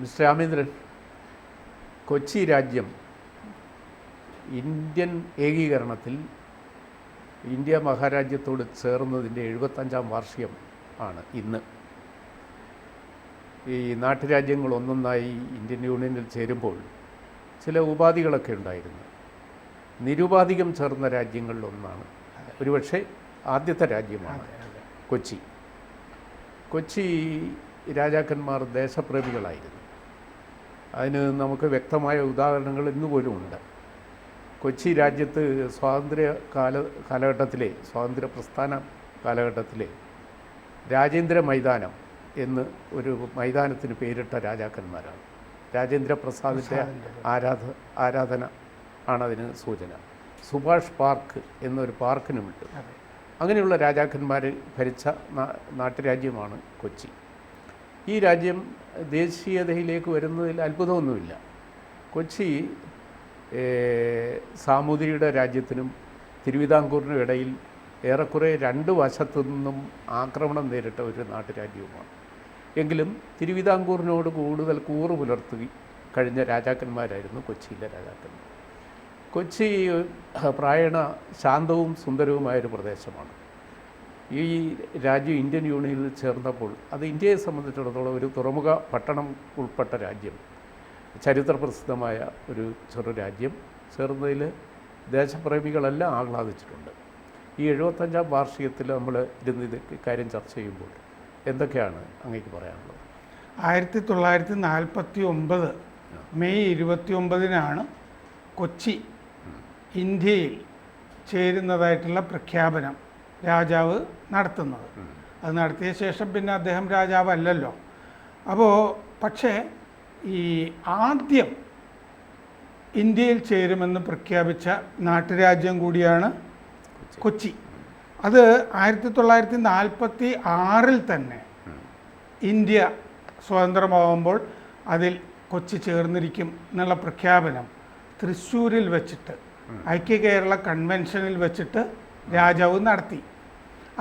Mister Ramendran, Kochi രാജ്യം Indian ഏകീകരണത്തിൽ India മഹാരാജ്യത്തോട് ചേർന്നതിൻ്റെ 75-ാം വാർഷികം ആണ് ഇന്ന്. ഈ നാട്ടുരാജ്യങ്ങൾ ഒന്നൊന്നായി ഇന്ത്യൻ യൂണിയനിൽ ചേരുമ്പോൾ ചില ഉപാധികളൊക്കെ ഉണ്ടായിരുന്നു. നിരുപാധികം ചേർന്ന രാജ്യങ്ങളിലൊന്നാണ്, ഒരുപക്ഷെ ആദ്യത്തെ രാജ്യമാണ് കൊച്ചി. കൊച്ചി രാജാക്കന്മാർ ദേശപ്രേമികളായിരുന്നു. അതിന് നമുക്ക് വ്യക്തമായ ഉദാഹരണങ്ങൾ ഇന്നുപോലും ഉണ്ട്. കൊച്ചി രാജ്യത്ത് സ്വാതന്ത്ര്യ പ്രസ്ഥാന കാലഘട്ടത്തിലെ രാജേന്ദ്ര മൈതാനം എന്ന് ഒരു മൈതാനത്തിന് പേരിട്ട രാജാക്കന്മാരാണ്. രാജേന്ദ്ര പ്രസാദിൻ്റെ ആരാധന ആണതിന് സൂചന. സുഭാഷ് പാർക്ക് എന്നൊരു പാർക്കിനും വിട്ടു. അങ്ങനെയുള്ള രാജാക്കന്മാർ ഭരിച്ച നാട്ടുരാജ്യമാണ് കൊച്ചി. ഈ രാജ്യം ദേശീയതയിലേക്ക് വരുന്നതിൽ അത്ഭുതമൊന്നുമില്ല. കൊച്ചി സാമൂതിരിയുടെ രാജ്യത്തിനും തിരുവിതാംകൂറിനും ഇടയിൽ ഏറെക്കുറെ രണ്ട് വശത്തു നിന്നും ആക്രമണം നേരിട്ട ഒരു നാട്ടുരാജ്യവുമാണ്. എങ്കിലും തിരുവിതാംകൂറിനോട് കൂടുതൽ കൂറ് പുലർത്തി കഴിഞ്ഞ രാജാക്കന്മാരായിരുന്നു കൊച്ചിയിലെ രാജാക്കന്മാർ. കൊച്ചി പ്രായണ ശാന്തവും സുന്ദരവുമായൊരു പ്രദേശമാണ്. ഈ രാജ്യം ഇന്ത്യൻ യൂണിയനിൽ ചേർന്നപ്പോൾ അത് ഇന്ത്യയെ സംബന്ധിച്ചിടത്തോളം ഒരു തുറമുഖ പട്ടണം ഉൾപ്പെട്ട രാജ്യം, ചരിത്രപ്രസിദ്ധമായ ഒരു ചെറു രാജ്യം ചേർന്നതിൽ ദേശപ്രേമികളെല്ലാം ആഹ്ലാദിച്ചിട്ടുണ്ട്. ഈ 75-ാം വാർഷികത്തിൽ നമ്മൾ ഇരുന്ന് ഇത് കാര്യം ചർച്ച ചെയ്യുമ്പോൾ എന്തൊക്കെയാണ് അങ്ങേക്ക് പറയാനുള്ളത്? 1949 മെയ് 29-നാണ് കൊച്ചി ഇന്ത്യയിൽ ചേരുന്നതായിട്ടുള്ള പ്രഖ്യാപനം രാജാവ് നടത്തുന്നത്. അത് നടത്തിയ ശേഷം പിന്നെ അദ്ദേഹം രാജാവല്ലല്ലോ. പക്ഷേ ഈ ആദ്യം ഇന്ത്യയിൽ ചേരുമെന്ന് പ്രഖ്യാപിച്ച നാട്ടുരാജ്യം കൂടിയാണ് കൊച്ചി. അത് 1946-ൽ തന്നെ ഇന്ത്യ സ്വതന്ത്രമാകുമ്പോൾ അതിൽ കൊച്ചി ചേർന്നിരിക്കും എന്നുള്ള പ്രഖ്യാപനം തൃശ്ശൂരിൽ വെച്ചിട്ട് ഐക്യ കേരള കൺവെൻഷനിൽ വെച്ചിട്ട് രാജാവ് നടത്തി.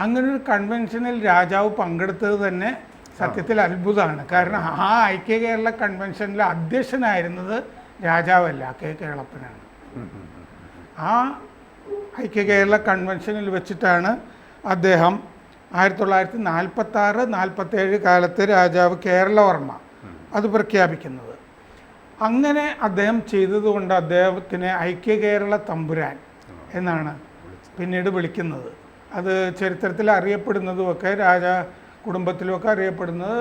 അങ്ങനൊരു കൺവെൻഷനിൽ രാജാവ് പങ്കെടുത്തത് തന്നെ സത്യത്തിൽ അത്ഭുതമാണ്. കാരണം ആ ഐക്യ കേരള കൺവെൻഷനിലെ അധ്യക്ഷനായിരുന്നത് രാജാവല്ല, കെ കേളപ്പനാണ്. ആ ഐക്യ കേരള കൺവെൻഷനിൽ വെച്ചിട്ടാണ് അദ്ദേഹം 1946-47 കാലത്ത് രാജാവ് കേരളവർമ്മ അത് പ്രഖ്യാപിക്കുന്നത്. അങ്ങനെ അദ്ദേഹം ചെയ്തതുകൊണ്ട് അദ്ദേഹത്തിനെ ഐക്യ കേരള തമ്പുരാൻ എന്നാണ് പിന്നീട് വിളിക്കുന്നത്. അത് ചരിത്രത്തിൽ അറിയപ്പെടുന്നതുമൊക്കെ കുടുംബത്തിലുമൊക്കെ അറിയപ്പെടുന്നത്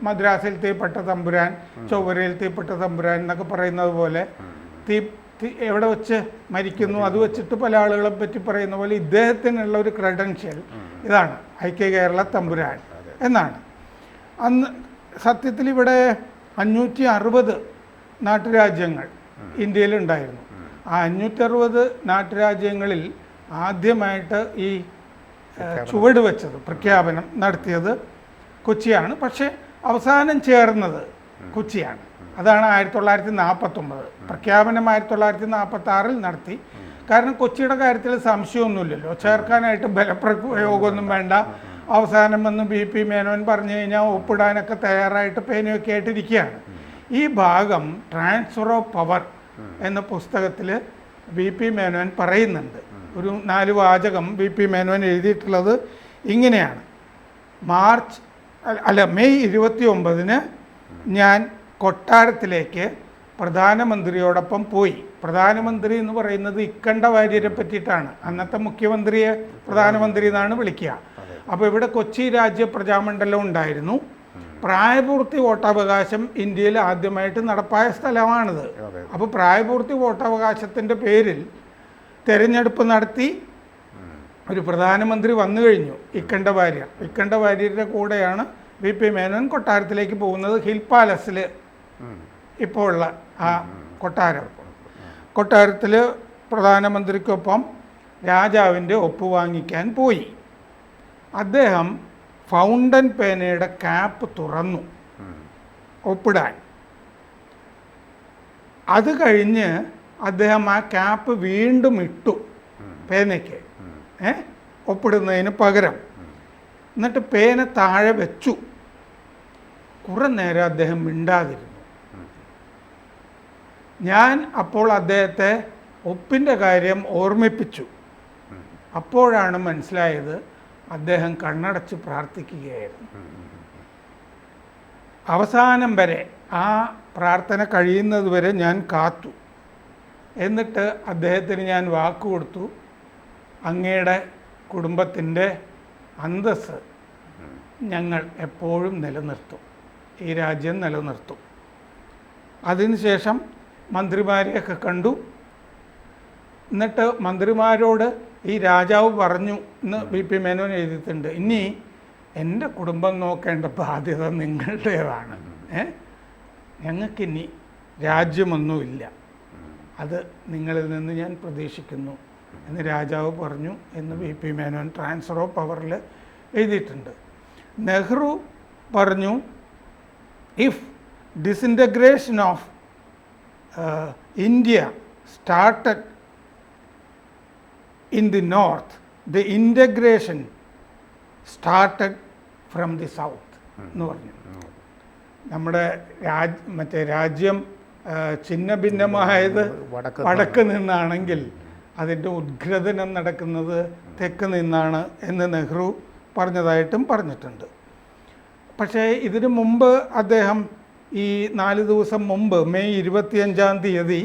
മദ്രാസിൽ തീപ്പെട്ട തമ്പുരാൻ, ചൊവ്വരയിൽ തീപ്പെട്ട തമ്പുരാൻ എന്നൊക്കെ പറയുന്നത് പോലെ എവിടെ വെച്ച് മരിക്കുന്നു അത് വെച്ചിട്ട് പല ആളുകളെ പറ്റി പറയുന്ന പോലെ ഇദ്ദേഹത്തിനുള്ള ഒരു ക്രെഡൻഷ്യൽ ഇതാണ്, ഐക്യ കേരള തമ്പുരാൻ എന്നാണ്. അന്ന് സത്യത്തിൽ ഇവിടെ 560 നാട്ടുരാജ്യങ്ങൾ ഇന്ത്യയിലുണ്ടായിരുന്നു. ആ 560 നാട്ടുരാജ്യങ്ങളിൽ ആദ്യമായിട്ട് ഈ ചുവട് വെച്ചത്, പ്രഖ്യാപനം നടത്തിയത് കൊച്ചിയാണ്. പക്ഷേ അവസാനം ചേർന്നത് കൊച്ചിയാണ്. അതാണ് 1949. പ്രഖ്യാപനം 1946-ൽ നടത്തി. കാരണം കൊച്ചിയുടെ കാര്യത്തിൽ സംശയമൊന്നുമില്ലല്ലോ, ചേർക്കാനായിട്ട് ബലപ്രയോഗമൊന്നും വേണ്ട. അവസാനം വന്ന് BP മേനോൻ പറഞ്ഞു കഴിഞ്ഞാൽ ഒപ്പിടാനൊക്കെ തയ്യാറായിട്ട് പേനയൊക്കെ ആയിട്ടിരിക്കുകയാണ്. ഈ ഭാഗം ട്രാൻസ്ഫർ ഓഫ് പവർ എന്ന പുസ്തകത്തിൽ BP മേനോൻ പറയുന്നുണ്ട്. ഒരു 4 വാചകം BP മേനോൻ എഴുതിയിട്ടുള്ളത് ഇങ്ങനെയാണ്: മെയ് 29-ന് ഞാൻ കൊട്ടാരത്തിലേക്ക് പ്രധാനമന്ത്രിയോടൊപ്പം പോയി. പ്രധാനമന്ത്രി എന്ന് പറയുന്നത് ഇക്കണ്ട വാര്യരെ പറ്റിയിട്ടാണ്. അന്നത്തെ മുഖ്യമന്ത്രിയെ പ്രധാനമന്ത്രി എന്നാണ് വിളിക്കുക. അപ്പോൾ ഇവിടെ കൊച്ചി രാജ്യ പ്രജാമണ്ഡലം ഉണ്ടായിരുന്നു. പ്രായപൂർത്തി വോട്ടവകാശം ഇന്ത്യയിൽ ആദ്യമായിട്ട് നടപ്പായ സ്ഥലമാണിത്. അപ്പോൾ പ്രായപൂർത്തി വോട്ടവകാശത്തിൻ്റെ പേരിൽ തെരഞ്ഞെടുപ്പ് നടത്തി ഒരു പ്രധാനമന്ത്രി വന്നു കഴിഞ്ഞു, ഇക്കണ്ട വാര്യരുടെ കൂടെയാണ് BP മേനോൻ കൊട്ടാരത്തിലേക്ക് പോകുന്നത്. ഹിൽ പാലസിൽ ഇപ്പോൾ ഉള്ള ആ കൊട്ടാരത്തിൽ പ്രധാനമന്ത്രിക്കൊപ്പം രാജാവിൻ്റെ ഒപ്പ് വാങ്ങിക്കാൻ പോയി. അദ്ദേഹം ഫൗണ്ടൻ പേനയുടെ ക്യാപ്പ് തുറന്നു ഒപ്പിടാൻ. അത് കഴിഞ്ഞ് അദ്ദേഹം ആ ക്യാപ്പ് വീണ്ടും ഇട്ടു പേനയ്ക്ക് ഒപ്പിടുന്നതിന് പകരം. എന്നിട്ട് പേന താഴെ വെച്ചു. കുറേ നേരം അദ്ദേഹം മിണ്ടാതിരുന്നു. ഞാൻ അപ്പോൾ അദ്ദേഹത്തെ ഒപ്പിൻ്റെ കാര്യം ഓർമ്മിപ്പിച്ചു. അപ്പോഴാണ് മനസ്സിലായത് അദ്ദേഹം കണ്ണടച്ച് പ്രാർത്ഥിക്കുകയായിരുന്നു. അവസാനം വരെ ആ പ്രാർത്ഥന കഴിയുന്നത് വരെ ഞാൻ കാത്തു. എന്നിട്ട് അദ്ദേഹത്തിന് ഞാൻ വാക്ക് കൊടുത്തു, അങ്ങയുടെ കുടുംബത്തിൻ്റെ അന്തസ്സ് ഞങ്ങൾ എപ്പോഴും നിലനിർത്തും, ഈ രാജ്യം നിലനിർത്തും. അതിനുശേഷം മന്ത്രിമാരെയൊക്കെ കണ്ടു. എന്നിട്ട് മന്ത്രിമാരോട് ഈ രാജാവ് പറഞ്ഞു എന്ന് വി.പി. മേനോൻ എഴുതിയിട്ടുണ്ട്, ഇനി എൻ്റെ കുടുംബം നോക്കേണ്ട ബാധ്യത നിങ്ങളുടേതാണ്, ഞങ്ങൾക്കിനി രാജ്യമൊന്നുമില്ല, അത് നിങ്ങളിൽ നിന്ന് ഞാൻ പ്രതീക്ഷിക്കുന്നു എന്ന് രാജാവ് പറഞ്ഞു എന്ന് വി.പി. മേനോൻ ട്രാൻസ്ഫർ ഓഫ് പവറിൽ എഴുതിയിട്ടുണ്ട്. നെഹ്റു പറഞ്ഞു, if disintegration of India started in the north, the integration started from the south എന്ന് പറഞ്ഞു. നമ്മുടെ രാജ്യം ഛിന്ന ഭിന്നമായത് വടക്ക് നിന്നാണെങ്കിൽ അതിൻ്റെ ഉദ്ഗ്രഥനം നടക്കുന്നത് തെക്ക് നിന്നാണ് എന്ന് നെഹ്റു പറഞ്ഞതായിട്ടും പറഞ്ഞിട്ടുണ്ട്. പക്ഷേ ഇതിനു മുമ്പ് അദ്ദേഹം ഈ 4 ദിവസം മുമ്പ് മെയ് 25-ാം തീയതി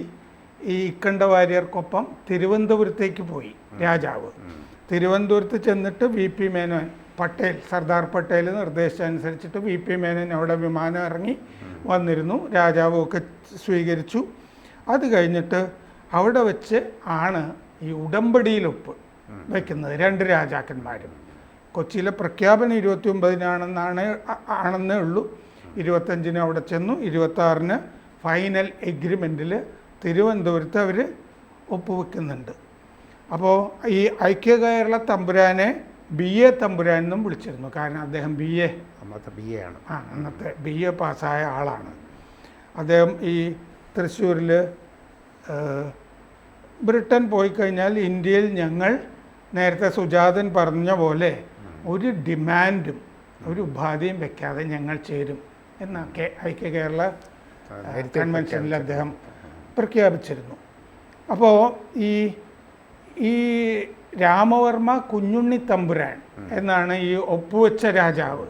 ഈ ഇക്കണ്ട വാര്യർക്കൊപ്പം തിരുവനന്തപുരത്തേക്ക് പോയി രാജാവ്. തിരുവനന്തപുരത്ത് ചെന്നിട്ട് വി.പി. മേനോൻ പട്ടേൽ, സർദാർ പട്ടേൽ നിർദ്ദേശിച്ചനുസരിച്ചിട്ട് വി.പി. മേനോൻ അവിടെ വിമാനം ഇറങ്ങി വന്നിരുന്നു. രാജാവും ഒക്കെ സ്വീകരിച്ചു. അത് കഴിഞ്ഞിട്ട് അവിടെ വെച്ച് ആണ് ഈ ഉടമ്പടിയിലൊപ്പ് വയ്ക്കുന്നത് 2 രാജാക്കന്മാരും. കൊച്ചിയിലെ പ്രഖ്യാപനം 29-നാണെന്നേ ഉള്ളൂ. 25-ന് അവിടെ ചെന്നു, 26-ന് ഫൈനൽ എഗ്രിമെൻറ്റിൽ തിരുവനന്തപുരത്ത് അവർ ഒപ്പുവെക്കുന്നുണ്ട്. അപ്പോൾ ഈ ഐക്യ കേരള തമ്പുരാനെ BA തമ്പുരാൻ എന്നും വിളിച്ചിരുന്നു. കാരണം അദ്ദേഹം അന്നത്തെ BA പാസ്സായ ആളാണ്. അദ്ദേഹം ഈ തൃശ്ശൂരിൽ ബ്രിട്ടൻ പോയി കഴിഞ്ഞാൽ ഇന്ത്യയിൽ ഞങ്ങൾ നേരത്തെ സുജാതൻ പറഞ്ഞ പോലെ ഒരു ഡിമാൻഡും ഒരു ഉപാധിയും വെക്കാതെ ഞങ്ങൾ ചേരും എന്നൊക്കെ ഐക്യ കേരള കൺവെൻഷനിൽ അദ്ദേഹം പ്രഖ്യാപിച്ചിരുന്നു. അപ്പോൾ ഈ രാമവർമ്മ കുഞ്ഞുണ്ണി തമ്പുരാൻ എന്നാണ് ഈ ഒപ്പുവെച്ച രാജാവ്.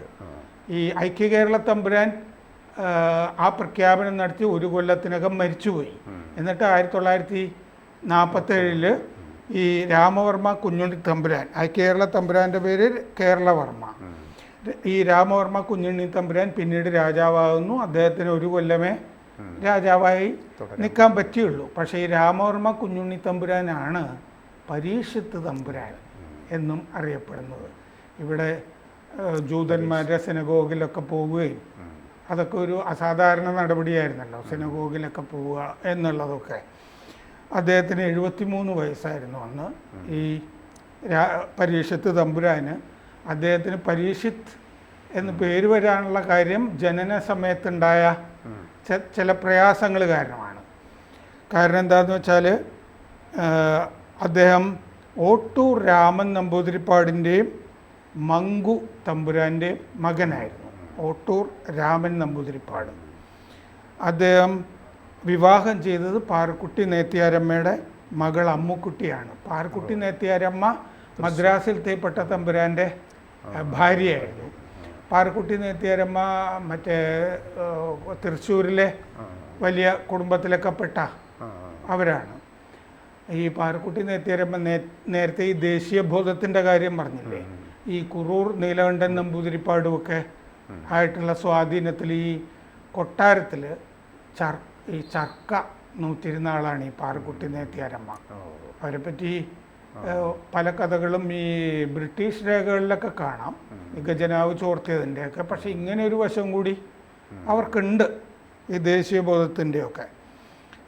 ഈ ഐക്യ കേരള തമ്പുരാൻ ആ പ്രഖ്യാപനം നടത്തി 1 കൊല്ലത്തിനകം മരിച്ചുപോയി. എന്നിട്ട് 1947 ഈ രാമവർമ്മ കുഞ്ഞുണ്ണി തമ്പുരാൻ, ഐക്യ കേരള തമ്പുരാൻ്റെ പേര് കേരളവർമ്മ, ഈ രാമവർമ്മ കുഞ്ഞുണ്ണി തമ്പുരാൻ പിന്നീട് രാജാവാകുന്നു. അദ്ദേഹത്തിന് 1 കൊല്ലമേ രാജാവായി നിൽക്കാൻ പറ്റിയുള്ളൂ. പക്ഷേ ഈ രാമവർമ്മ കുഞ്ഞുണ്ണി തമ്പുരാനാണ് പരീക്ഷത്ത് തമ്പുരാൻ എന്നും അറിയപ്പെടുന്നത്. ഇവിടെ ജൂതന്മാരുടെ സിനഗോഗിലൊക്കെ പോവുകയും അതൊക്കെ ഒരു അസാധാരണ നടപടിയായിരുന്നല്ലോ, സിനഗോഗിലൊക്കെ പോവുക എന്നുള്ളതൊക്കെ. അദ്ദേഹത്തിന് 73 വയസ്സായിരുന്നു അന്ന്. ഈ പരീക്ഷത്ത് തമ്പുരാന് അദ്ദേഹത്തിന് പരീക്ഷിത്ത് എന്ന് പേര് വരാനുള്ള കാര്യം ജനന സമയത്തുണ്ടായ ചില പ്രയാസങ്ങൾ കാരണമാണ്. കാരണം എന്താണെന്ന് വെച്ചാൽ അദ്ദേഹം ഓട്ടൂർ രാമൻ നമ്പൂതിരിപ്പാടിൻ്റെയും മങ്കു തമ്പുരാൻ്റെയും മകനായിരുന്നു. ഓട്ടൂർ രാമൻ നമ്പൂതിരിപ്പാട് അദ്ദേഹം വിവാഹം ചെയ്തത് പാറക്കുട്ടി നേത്തിയാരമ്മയുടെ മകൾ അമ്മുക്കുട്ടിയാണ്. പാറക്കുട്ടി നേത്തിയാരമ്മ മദ്രാസിലത്തെ പട്ടത്തമ്പുരാൻ്റെ ഭാര്യയായിരുന്നു. പാറക്കുട്ടി നേത്തിയാരമ്മ മറ്റേ തൃശ്ശൂരിലെ വലിയ കുടുംബത്തിലൊക്കെ പെട്ട അവരാണ്. ഈ പാറക്കുട്ടി നേത്തിയാരമ്മ നേരത്തെ ഈ ദേശീയ ബോധത്തിൻ്റെ കാര്യം പറഞ്ഞില്ലേ, ഈ കുറൂർ നീലകണ്ഠൻ നമ്പൂതിരിപ്പാടുമൊക്കെ ആയിട്ടുള്ള സ്വാധീനത്തിൽ ഈ കൊട്ടാരത്തിൽ ഈ ചർക്ക നൂറ്റിരുന്ന ആളാണ് ഈ പാറക്കുട്ടി നേത്തിയാരമ്മ. അവരെപ്പറ്റി പല കഥകളും ഈ ബ്രിട്ടീഷ് രേഖകളിലൊക്കെ കാണാം, ഈ ഖജനാവ് ചോർത്തിയതിൻ്റെയൊക്കെ. പക്ഷേ ഇങ്ങനെ ഒരു വശം കൂടി അവർക്കുണ്ട്, ഈ ദേശീയ ബോധത്തിൻ്റെയൊക്കെ.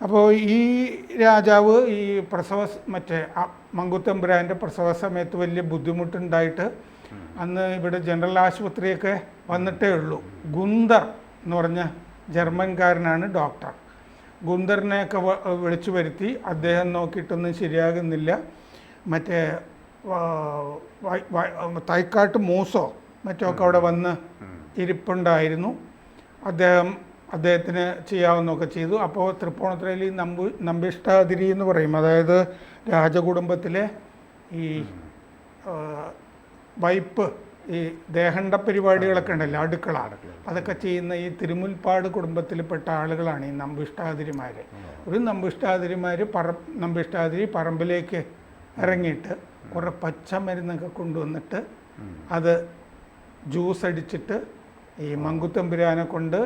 അപ്പോൾ ഈ രാജാവ് ഈ മറ്റേ മങ്കുത്തമ്പുരാൻ്റെ പ്രസവ സമയത്ത് വലിയ ബുദ്ധിമുട്ടുണ്ടായിട്ട് അന്ന് ഇവിടെ ജനറൽ ആശുപത്രിയൊക്കെ വന്നിട്ടേ ഉള്ളൂ. ഗുന്തർ എന്ന് പറഞ്ഞ ജർമ്മൻകാരനാണ് ഡോക്ടർ. ഗുന്തറിനെയൊക്കെ വിളിച്ചു വരുത്തി. അദ്ദേഹം നോക്കിയിട്ടൊന്നും ശരിയാകുന്നില്ല. മറ്റേ തൈക്കാട്ട് മൂസോ മറ്റോ ഒക്കെ അവിടെ വന്ന് ഇരിപ്പുണ്ടായിരുന്നു. അദ്ദേഹത്തിന് ചെയ്യാവുന്നതൊക്കെ ചെയ്തു. അപ്പോൾ തൃപ്പൂണിത്തുറയിൽ ഈ നമ്പിഷ്ടാതിരി എന്ന് പറയും, അതായത് രാജകുടുംബത്തിലെ ഈ വൈപ്പ്, ഈ ദേഹണ്ഡ പരിപാടികളൊക്കെ ഉണ്ടല്ലോ, അടുക്കള, അതൊക്കെ ചെയ്യുന്ന ഈ തിരുമുൽപ്പാട് കുടുംബത്തിൽപ്പെട്ട ആളുകളാണ് ഈ നമ്പിഷ്ടാതിരിമാർ. ഒരു നമ്പിഷ്ടാതിരി പറമ്പിലേക്ക് ഇറങ്ങിയിട്ട് കുറേ പച്ചമരുന്നൊക്കെ കൊണ്ടുവന്നിട്ട് അത് ജ്യൂസ് അടിച്ചിട്ട് ഈ മങ്കുത്തമ്പുരാനെ കൊണ്ട്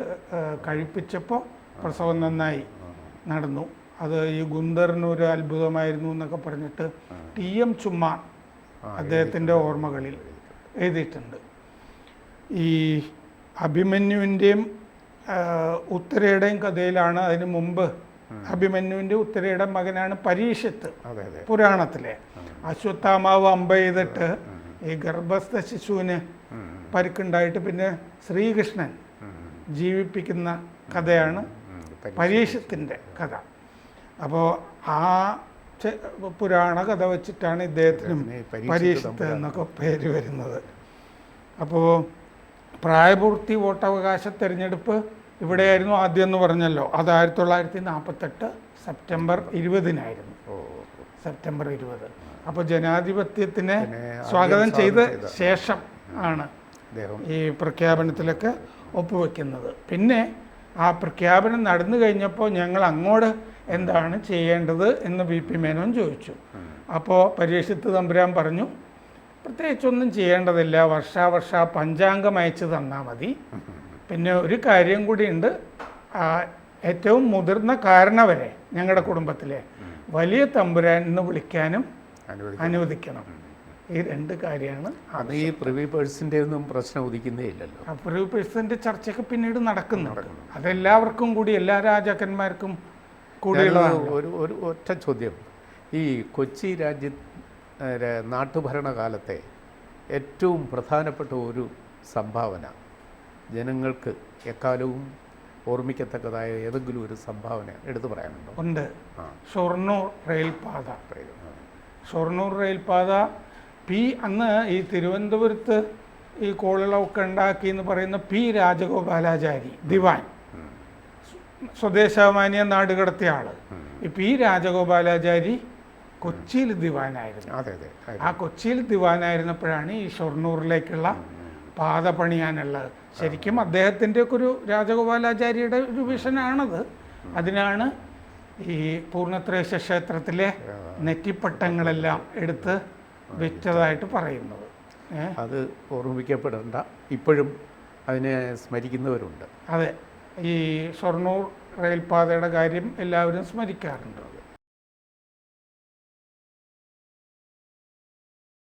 കഴിപ്പിച്ചപ്പോൾ പ്രസവം നന്നായി നടന്നു. അത് ഈ ഗുന്ദറിനൊരു അത്ഭുതമായിരുന്നു എന്നൊക്കെ പറഞ്ഞിട്ട് TM ചുമ്മാൻ അദ്ദേഹത്തിൻ്റെ ഓർമ്മകളിൽ എഴുതിയിട്ടുണ്ട്. ഈ അഭിമന്യുവിൻ്റെയും ഉത്തരയുടെയും കഥയിലാണ് അതിന് മുമ്പ് അഭിമന്യുവിൻ്റെ ഉത്തരയുടെ മകനാണ് പരീക്ഷത്ത്. പുരാണത്തിലെ അശ്വത്ഥാമാവ് അമ്പ ചെയ്തിട്ട് ഈ ഗർഭസ്ഥ ശിശുവിന് പരിക്കുണ്ടായിട്ട് പിന്നെ ശ്രീകൃഷ്ണൻ ജീവിപ്പിക്കുന്ന കഥയാണ് പരീക്ഷത്തിൻ്റെ കഥ. അപ്പോൾ ആ പുരാണ കഥ വെച്ചിട്ടാണ് ഇദ്ദേഹത്തിനും പരീക്ഷത്ത് എന്നൊക്കെ പേര് വരുന്നത്. അപ്പോൾ പ്രായപൂർത്തി വോട്ടവകാശ തെരഞ്ഞെടുപ്പ് ഇവിടെയായിരുന്നു ആദ്യം എന്ന് പറഞ്ഞല്ലോ. അത് 1948 സെപ്റ്റംബർ 20-നായിരുന്നു. സെപ്റ്റംബർ 20. അപ്പോൾ ജനാധിപത്യത്തിനെ സ്വാഗതം ചെയ്ത ശേഷം ആണ് ഈ പ്രഖ്യാപനത്തിലൊക്കെ ഒപ്പുവെക്കുന്നത്. പിന്നെ ആ പ്രഖ്യാപനം നടന്നു കഴിഞ്ഞപ്പോൾ ഞങ്ങൾ അങ്ങോട്ട് എന്താണ് ചെയ്യേണ്ടത് എന്ന് VP മേനോൻ ചോദിച്ചു. അപ്പോൾ പരീക്ഷത്ത് തമ്പുരാൻ പറഞ്ഞു, പ്രത്യേകിച്ചൊന്നും ചെയ്യേണ്ടതില്ല, വർഷാവർഷ പഞ്ചാംഗം അയച്ചു തന്നാൽ മതി. പിന്നെ ഒരു കാര്യം കൂടിയുണ്ട്, ഏറ്റവും മുതിർന്ന കാരണവരെ ഞങ്ങളുടെ കുടുംബത്തിലെ വലിയ തമ്പുരാൻ എന്ന് വിളിക്കാനും അനുവദിക്കണം. ഈ 2 കാര്യമാണ്. അത് ഈ പ്രിവി പേഴ്സിൻ്റെ ഒന്നും പ്രശ്നം ഉദിക്കുന്നേ ഇല്ലല്ലോ. ആ പ്രിവി പേഴ്സിൻ്റെ ചർച്ചയൊക്കെ പിന്നീട് നടക്കുന്നുണ്ട്. അതെല്ലാവർക്കും കൂടി, എല്ലാ രാജാക്കന്മാർക്കും കൂടിയുള്ള ഒരു ഒറ്റ ചോദ്യം. ഈ കൊച്ചി നാട്ടുഭരണകാലത്തെ ഏറ്റവും പ്രധാനപ്പെട്ട ഒരു സംഭാവന, ജനങ്ങൾക്ക് എക്കാലവും ഓർമ്മിക്കത്തക്കതായ ഏതെങ്കിലും ഒരു സംഭാവന എടുത്തു പറയാനുണ്ടോ? ഉണ്ട്. ഷൊർണൂർ റെയിൽപാത. ഷൊർണൂർ റെയിൽപാത അന്ന് ഈ തിരുവനന്തപുരത്ത് ഈ കോളിളമൊക്കെ ഉണ്ടാക്കി എന്ന് പറയുന്ന രാജഗോപാലാചാരി ദിവാൻ, സ്വദേശാമാന്യ നാട് കടത്തിയ ആള്. ഈ രാജഗോപാലാചാരി കൊച്ചിയിൽ ദിവാനായിരുന്നു. ആ കൊച്ചിയിൽ ദിവാനായിരുന്നപ്പോഴാണ് ഈ ഷൊർണൂറിലേക്കുള്ള പാത പണിയാനുള്ളത്. ശരിക്കും അദ്ദേഹത്തിൻ്റെ ഒക്കെ ഒരു രാജഗോപാലാചാരിയുടെ ഒരു വിഷനാണത്. അതിനാണ് ഈ പൂർണ്ണത്രേശ്യ ക്ഷേത്രത്തിലെ നെറ്റിപ്പട്ടങ്ങളെല്ലാം എടുത്ത് വെച്ചതായിട്ട് പറയുന്നത്. അത് ഓർമ്മിക്കപ്പെടേണ്ട, ഇപ്പോഴും അതിനെ സ്മരിക്കുന്നവരുണ്ട്. അതെ, ഈ ഷൊർണൂർ റെയിൽപാതയുടെ കാര്യം എല്ലാവരും സ്മരിക്കാറുണ്ട്.